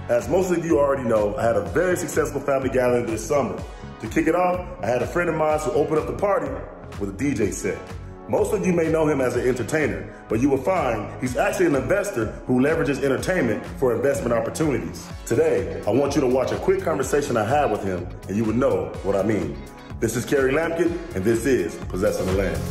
As most of you already know, I had a very successful family gathering this summer. To kick it off, I had a friend of mine who opened up the party with a DJ set. Most of you may know him as an entertainer, but you will find he's actually an investor who leverages entertainment for investment opportunities. Today, I want you to watch a quick conversation I had with him, and you would know what I mean. This is Kerry Lampkin, and this is Possessing the Land.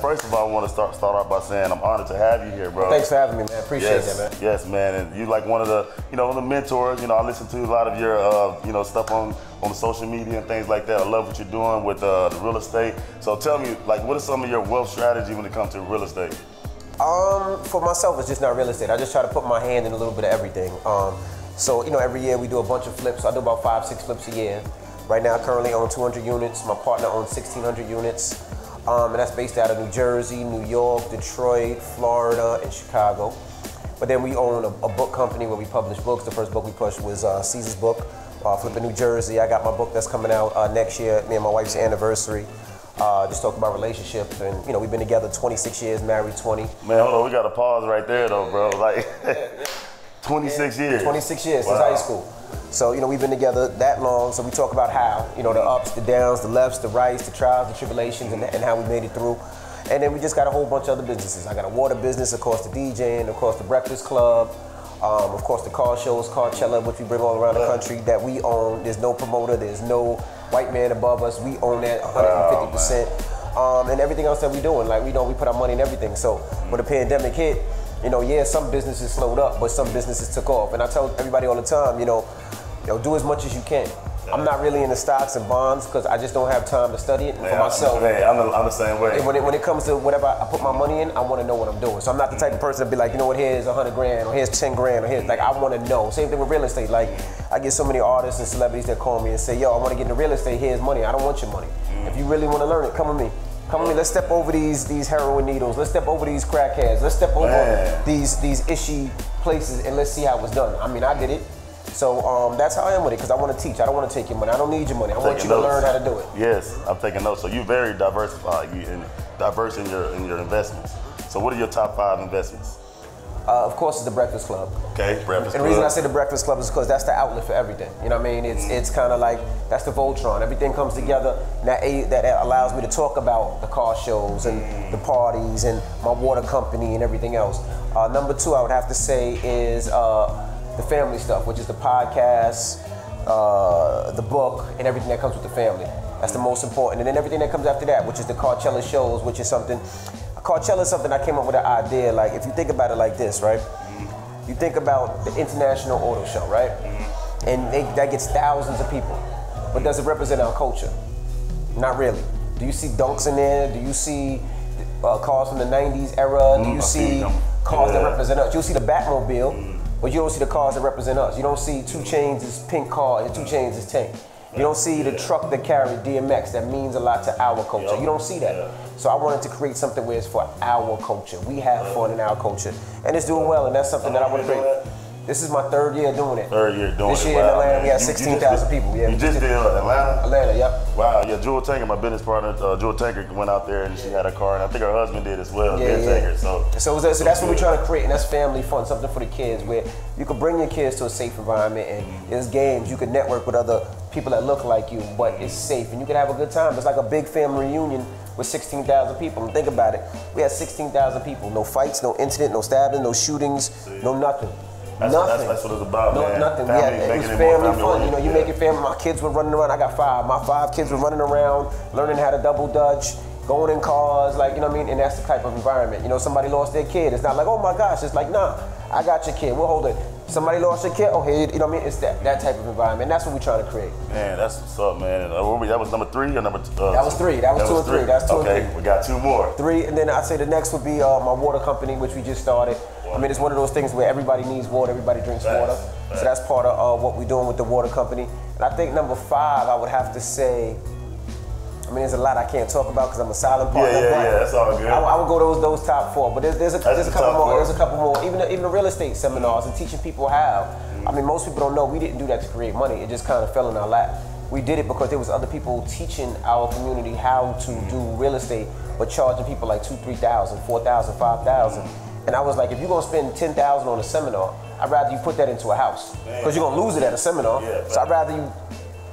First of all, I want to start off by saying I'm honored to have you here, bro. Thanks for having me, man. Appreciate that, man. Yes, man. And you like one of the, the mentors. I listen to a lot of your, stuff on the social media and things like that. I love what you're doing with the real estate. So tell me, what is some of your wealth strategy when it comes to real estate? For myself, it's just not real estate. I just try to put my hand in a little bit of everything. So, every year we do a bunch of flips. I do about 5-6 flips a year. Right now, I currently own 200 units. My partner owns 1,600 units. And that's based out of New Jersey, New York, Detroit, Florida, and Chicago. But then we own a book company where we publish books. The first book we published was Caesar's book, Flipping New Jersey. I got my book that's coming out next year, me and my wife's anniversary. Just talk about relationships, and we've been together 26 years, married 20. Man, hold on, we got to pause right there though, bro. 26 years. 26 years since high school. So, we've been together that long, so we talk about how, the ups, the downs, the lefts, the rights, the trials, the tribulations, and how we made it through. And then we just got a whole bunch of other businesses. I got a water business, of course, the DJing, of course, the Breakfast Club, of course, the car shows, Carcella, which we bring all around the country that we own. There's no promoter, there's no white man above us. We own that 150%. And everything else that we're doing, we put our money in everything. So when the pandemic hit, some businesses slowed up, but some businesses took off. And I tell everybody all the time, do as much as you can. I'm not really into stocks and bonds because I just don't have time to study it. And for myself, I'm the same way. When it comes to whatever I put my money in, I want to know what I'm doing. So I'm not the type of person to be like, here's 100 grand, or here's 10 grand, or here's, I want to know. Same thing with real estate. I get so many artists and celebrities that call me and say, yo, I want to get into real estate, here's money. I don't want your money. If you really want to learn it, come with me. Come with me, let's step over these heroin needles, let's step over these crackheads, let's step over these ishy places, and let's see how it's done. I did it. So that's how I am with it, because I want to teach. I don't want to take your money. I don't need your money. I want you to learn how to do it. Yes, I'm taking notes. So you're very diversified and diverse in your investments. So what are your top 5 investments? Of course, it's the Breakfast Club. Okay, Breakfast Club. And the reason I say the Breakfast Club is because that's the outlet for everything. You know what I mean? It's kind of like, that's the Voltron. Everything comes together, and that allows me to talk about the car shows and the parties and my water company and everything else. Number 2, I would have to say, is the family stuff, which is the podcast, the book, and everything that comes with the family. That's the most important. And then everything that comes after that, which is the Carcella shows, which is something, Carcella is something I came up with an idea, if you think about it like this, right? You think about the International Auto Show, right? And that gets thousands of people. But does it represent our culture? Not really. Do you see dunks in there? Do you see cars from the 90s era? Do you see cars that represent us? You'll see the Batmobile, but you don't see the cars that represent us. You don't see 2 Chainz' pink car and 2 Chainz' tank. You don't see the truck that carried DMX that means a lot to our culture. You don't see that. So I wanted to create something where it's for our culture. We have fun in our culture. And it's doing well, and that's something that I want to create. This is my 3rd year doing it. 3rd year doing it. This year in Atlanta, we had 16,000 people. Yeah, you just did Atlanta? Atlanta, yep. Wow, yeah, Jewel Tanker, my business partner, Jewel Tanker went out there and she had a car, and I think her husband did as well, Tanker. So that's what we're trying to create, and that's family fun, something for the kids, where you can bring your kids to a safe environment, and there's games, you can network with other people that look like you, but it's safe, and you can have a good time. It's like a big family reunion with 16,000 people, and think about it. We had 16,000 people, no fights, no incident, no stabbing, no shootings, no nothing. That's what it's about, man. Nothing. It was family fun. You make it family. My kids were running around. I got 5. My 5 kids were running around, learning how to double dutch, going in cars, you know what I mean? And that's the type of environment. Somebody lost their kid. It's not like, oh my gosh. It's like, nah, I got your kid. We'll hold it. Somebody lost your kid. Oh, hey, you know what I mean? It's that type of environment. That's what we're trying to create. Man, that's what's up, man. That was number 3 or number 2? That was 3. That was 2 and 3. That's 2 and 3. Okay, we got 2 more. 3, and then I'd say the next would be my water company, which we just started. It's one of those things where everybody needs water, everybody drinks water. So that's part of what we're doing with the water company. And I think number 5, I would have to say, there's a lot I can't talk about because I'm a silent partner. Yeah, that's all good. I would go those top 4, but there's a couple more. There's a couple more. Even the real estate seminars and teaching people how. Most people don't know we didn't do that to create money. It just kind of fell in our lap. We did it because there was other people teaching our community how to do real estate, but charging people like $2,000, $3,000, $4,000, $5,000. And I was like, if you're gonna spend $10,000 on a seminar, I'd rather you put that into a house, because you're gonna lose it at a seminar. So I'd rather you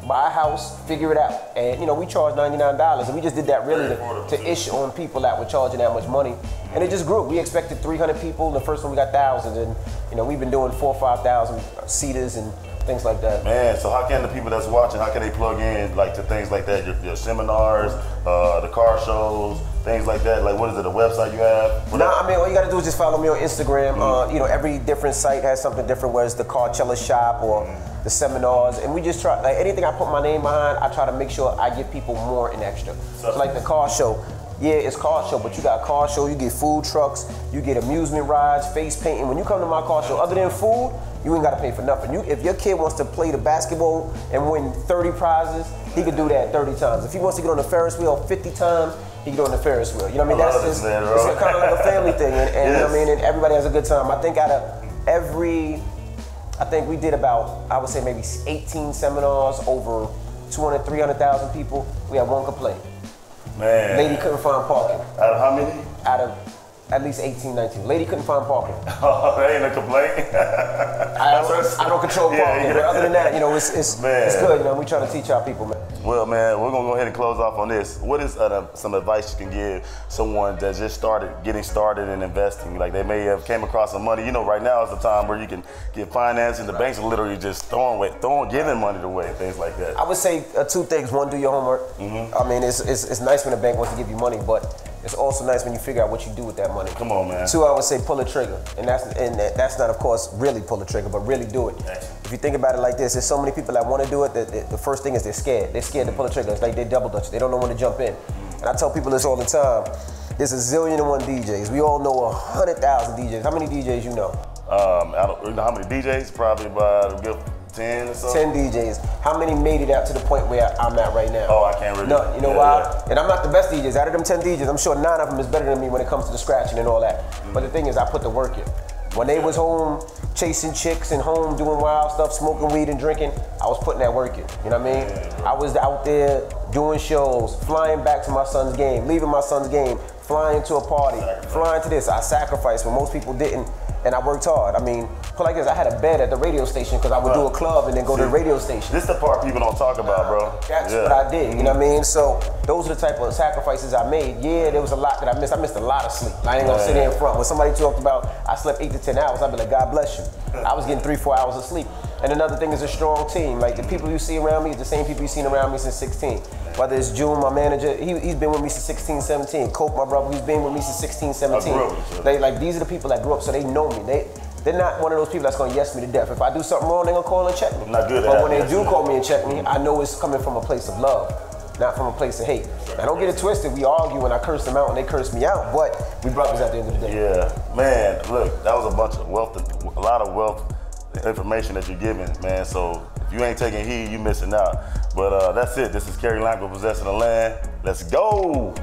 buy a house, figure it out. And you know, we charge $99, and we just did that really to issue on people that were charging that much money. And it just grew. We expected 300 people. The first one we got thousands, and you know, we've been doing 4,000 or 5,000 seaters and things like that. Man, so how can the people that's watching, how can they plug in like to things like that? Your seminars, the car shows, things like that. Like, what is it? A website you have? Nah, I mean, all you gotta do is just follow me on Instagram. You know, every different site has something different, whether it's the Carcella shop or the seminars, and we just try, like anything I put my name behind, I try to make sure I give people more and extra. So like the car show. Yeah, it's car show, but you got car show, you get food trucks, you get amusement rides, face painting. When you come to my car show, other than food, you ain't gotta pay for nothing. If your kid wants to play the basketball and win 30 prizes, he could do that 30 times. If he wants to get on the Ferris wheel 50 times, he can get on the Ferris wheel. You know what I mean? That's just, it's kind of like a family thing, and you know what I mean? And everybody has a good time. I think out of I think we did about, I would say maybe 18 seminars, over 200,000, 300,000 people. We had one complaint. Man. Lady couldn't find parking. Out of how many? Out of at least 18, 19. Lady couldn't find parking. Oh, that ain't a complaint. I don't control parking, but other than that, you know, it's good. You know, we try to teach our people, man. Well, man, we're gonna go ahead and close off on this. What is some advice you can give someone that just getting started in investing? Like, they may have came across some money. You know, right now is the time where you can get financing. The banks are literally just giving money away, things like that. I would say two things. One, do your homework. I mean, it's nice when a bank wants to give you money, but it's also nice when you figure out what you do with that money. Come on, man. Two, I would say pull the trigger. And that's not, of course, really pull the trigger, but really do it. If you think about it like this, there's so many people that want to do it, that the first thing is they're scared. They're scared to pull the trigger. It's like they double dutch. They don't know when to jump in. And I tell people this all the time. There's a zillion and one DJs. We all know 100,000 DJs. How many DJs you know? I don't know how many DJs, probably about a good 10 or so. 10 DJs. How many made it out to the point where I'm at right now? Oh, I can't really. No, you know why? Yeah. And I'm not the best DJs. Out of them 10 DJs, I'm sure 9 of them is better than me when it comes to the scratching and all that. But the thing is, I put the work in. When they was home chasing chicks and home doing wild stuff, smoking weed and drinking, I was putting that work in. You know what I mean? I was out there doing shows, flying back to my son's game, leaving my son's game, flying to a party, flying to this. I sacrificed when most people didn't, and I worked hard. I mean, put like this, I had a bed at the radio station because I would do a club and then go to the radio station. This is the part people don't talk about, bro. That's what I did, you know what I mean? So those are the type of sacrifices I made. Yeah, there was a lot that I missed. I missed a lot of sleep. I ain't gonna sit here in front. When somebody talked about I slept 8 to 10 hours, I'd be like, God bless you. I was getting 3-4 hours of sleep. And another thing is a strong team. Like, the people you see around me is the same people you've seen around me since 16. Whether it's June, my manager, he's been with me since 16, 17. Cope, my brother, he's been with me since 16, 17. These are the people that grew up, so they know me. They're not one of those people that's gonna yes me to death. If I do something wrong, they're gonna call and check me. Not good. But when they do call me and check me, I know it's coming from a place of love, not from a place of hate. Now, don't get it twisted. We argue and I curse them out and they curse me out, but we brothers at the end of the day. Yeah, man. Look, that was a bunch of wealth, a lot of wealth information that you're giving, man. So if you ain't taking heed, you missing out. But that's it. This is Kerry Lampkin, Possessing the Land. Let's go.